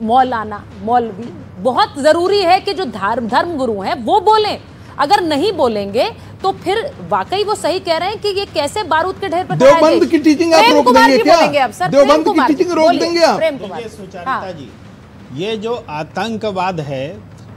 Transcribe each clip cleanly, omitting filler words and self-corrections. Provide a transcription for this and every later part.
मौलवी, बहुत जरूरी है कि जो धर्म गुरु हैं वो बोलें। अगर नहीं बोलेंगे तो फिर वाकई वो सही कह रहे हैं कि ये कैसे बारूद के ढेर पर देवबंद की टीचिंग आप रोक देंगे क्या? देवबंद की टीचिंग रोक देंगे आप? सुचरिता जी, ये जो आतंकवाद है,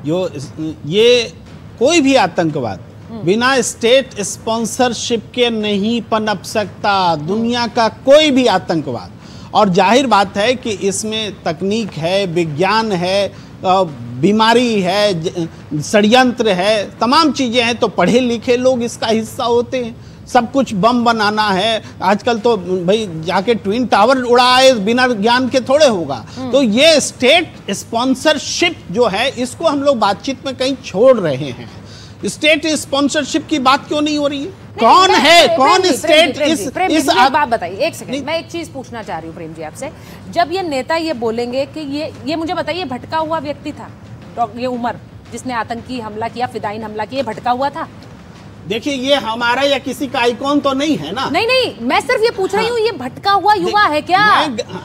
ये कोई भी आतंकवाद बिना स्टेट स्पॉन्सरशिप के नहीं पनप सकता, दुनिया का कोई भी आतंकवाद। और जाहिर बात है कि इसमें तकनीक है, विज्ञान है, बीमारी है, षड्यंत्र है, तमाम चीज़ें हैं। तो पढ़े लिखे लोग इसका हिस्सा होते हैं। सब कुछ बम बनाना है आजकल, तो भाई जाके ट्विन टावर उड़ाए बिना ज्ञान के थोड़े होगा। तो ये स्टेट स्पॉन्सरशिप जो है, इसको हम लोग बातचीत में कहीं छोड़ रहे हैं। स्टेट स्पॉन्सरशिप की बात क्यों नहीं हो रही है? कौन है, कौन स्टेट इस बात बताइए। एक सेकंड, मैं एक चीज पूछना चाह रही हूँ प्रेम जी आपसे। जब ये नेता ये बोलेंगे कि ये मुझे बताइए, भटका हुआ व्यक्ति था ये उमर, जिसने आतंकी हमला किया, फिदायीन हमला किया, भटका हुआ था? देखिए, ये हमारा या किसी का आइकॉन तो नहीं है ना। नहीं, मैं सिर्फ ये पूछ रही हूँ, ये भटका हुआ युवा है क्या?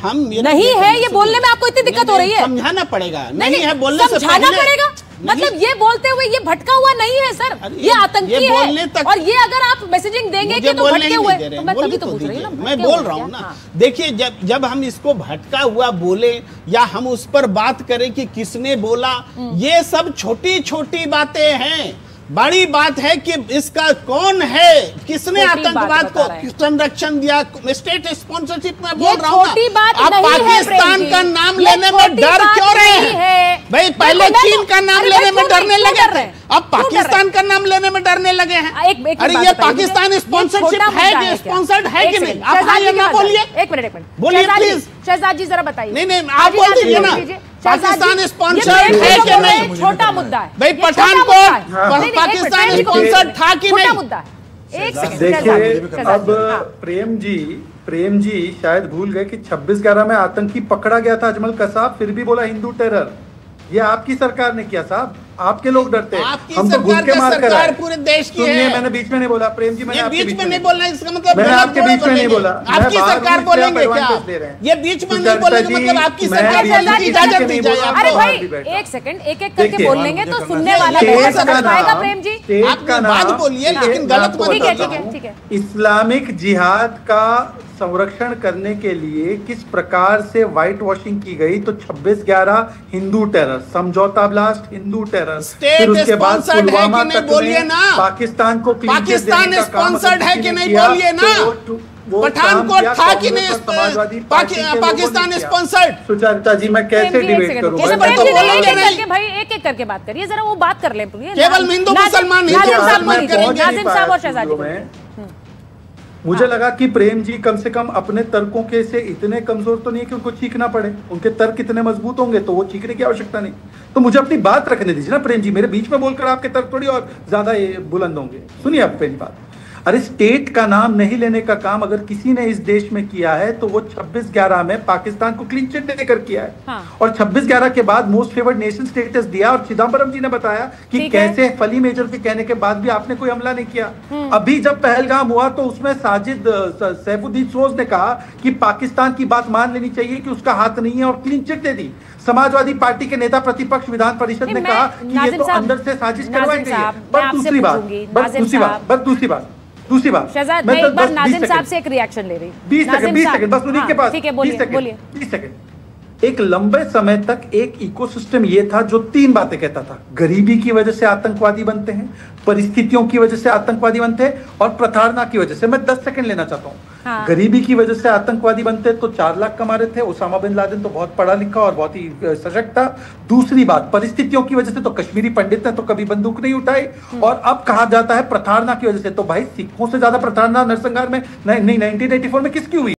हम नहीं है, ये बोलने में आपको इतनी दिक्कत हो रही है? समझाना पड़ेगा। नहीं है बोलने से समझाना पड़ेगा, मतलब ये बोलते हुए ये भटका हुआ नहीं है सर, ये आतंकी है। और ये अगर आप मैसेजिंग देंगे कि तो भटके हुए, तो मैं तभी तो पूछ रही हूँ ना, मैं बोल रहा हूँ ना। देखिए, जब हम इसको भटका हुआ बोले या हम उस पर बात करें कि किसने बोला, ये सब छोटी छोटी बातें हैं। बड़ी बात है कि इसका कौन है, किसने आतंकवाद को संरक्षण दिया। स्टेट स्पॉन्सरशिप में बोल रहा हूँ ना। आप पाकिस्तान का नाम लेने में डर क्यों रहे हैं भाई? पहले चीन का नाम लेने में डरने लगे थे, अब पाकिस्तान का नाम लेने में डरने लगे हैं। अरे ये पाकिस्तान स्पॉन्सरशिप है कि स्पॉन्सर्ड है कि नहीं? आप हाँ या ना बोलिए। एक मिनट बोलिए प्लीज। शहजाद जी जरा बताइए। नहीं, आप बोल दीजिए ना, पाकिस्तान स्पॉन्सर्ड है कि नहीं? छोटा मुद्दा है भाई, पठानकोट पाकिस्तान स्पॉन्सर्ड था कि नहीं? मुद्दा है। एक सेकंड देखिए, अब प्रेम जी शायद भूल गए कि 26/11 में आतंकी पकड़ा गया था अजमल कसाब, फिर भी बोला हिंदू टेरर। ये आपकी सरकार ने किया साहब, आपके लोग डरते हैं। हम तो घुस के मार कर पूरे देश की है। मैंने बीच में नहीं बोला प्रेम जी, मैंने बीच में नहीं बोलना, इसका मतलब मैंने आपके बीच में नहीं बोला। आपकी सरकार बोलेंगे क्या? ये बीच में नहीं बोलेंगे, मतलब आपकी सरकार इजाजत दी जाए। अरे भाई, एक सेकंड, एक करके बोल लेंगे तो सुनने वाला समझ पाएगा। प्रेम जी आप बात बोलिए, लेकिन गलत मत बोलिए। ठीक है। इस्लामिक जिहाद का संरक्षण करने के लिए किस प्रकार से व्हाइट वॉशिंग की गई, तो 26/11 हिंदू टेरर, समझौता ब्लास्ट हिंदू टेरर, फिर उसके बाद पुलवामा तक में पाकिस्तान को पाकिस्तान स्पॉन्सर्ड है कि नहीं बोलिए ना? पठानकोट था कि नहीं पाकिस्तान स्पॉन्सर्ड? सुचरिता जी, मैं कैसे डिबेट करूं? भाई एक करके बात करिए, जरा वो बात कर ले। केवल हिंदू मुसलमान नाज़िम साहब और शहजाद जी। मुझे लगा कि प्रेम जी कम से कम अपने तर्कों के से इतने कमजोर तो नहीं है कि उनको चीखना पड़े। उनके तर्क इतने मजबूत होंगे तो वो चीखने की आवश्यकता नहीं। तो मुझे अपनी बात रखने दीजिए ना प्रेम जी, मेरे बीच में बोलकर आपके तर्क थोड़ी और ज्यादा बुलंद होंगे। सुनिए आप पहली बात, अरे स्टेट का नाम नहीं लेने का काम अगर किसी ने इस देश में किया है तो वो 26/11 में पाकिस्तान को क्लीन चिट देकर किया है। हाँ। और 26/11 के बाद मोस्ट फेवर्ड नेशन स्टेटस दिया। और चिदम्बरम जी ने बताया कि कैसे फली मेजर के कहने के बाद भी आपने कोई हमला नहीं किया। अभी जब पहलगाम हुआ तो उसमें साजिद सैफुद्दीन सोज ने कहा कि पाकिस्तान की बात मान लेनी चाहिए कि उसका हाथ नहीं है, और क्लीन चिट दे दी। समाजवादी पार्टी के नेता प्रतिपक्ष विधान परिषद ने कहा कि ये तो अंदर से साजिश करवाई गई है। दूसरी बात शहजाद, मैं एक बार नाज़िम साहब से एक रिएक्शन ले रही हूँ। 20 सेकंड बस उन्हीं के पास। ठीक है, बोलिए। 20 सेकंड। एक लंबे समय तक एक इकोसिस्टम ये था जो 3 बातें कहता था: गरीबी की वजह से आतंकवादी बनते हैं, परिस्थितियों की वजह से आतंकवादी बनते हैं, और प्रताड़ना की वजह से। मैं 10 सेकंड लेना चाहता हूँ। हाँ। गरीबी की वजह से आतंकवादी बनते तो 4 लाख कमा रहे थे। ओसामा बिन लादेन तो बहुत पढ़ा लिखा और बहुत ही सशक्त था। दूसरी बात, परिस्थितियों की वजह से तो कश्मीरी पंडित ने तो कभी बंदूक नहीं उठाई। और अब कहा जाता है प्रताड़ना की वजह से। तो भाई, सिखों से ज्यादा प्रताड़ना नरसंहार में 1984 में किसकी हुई?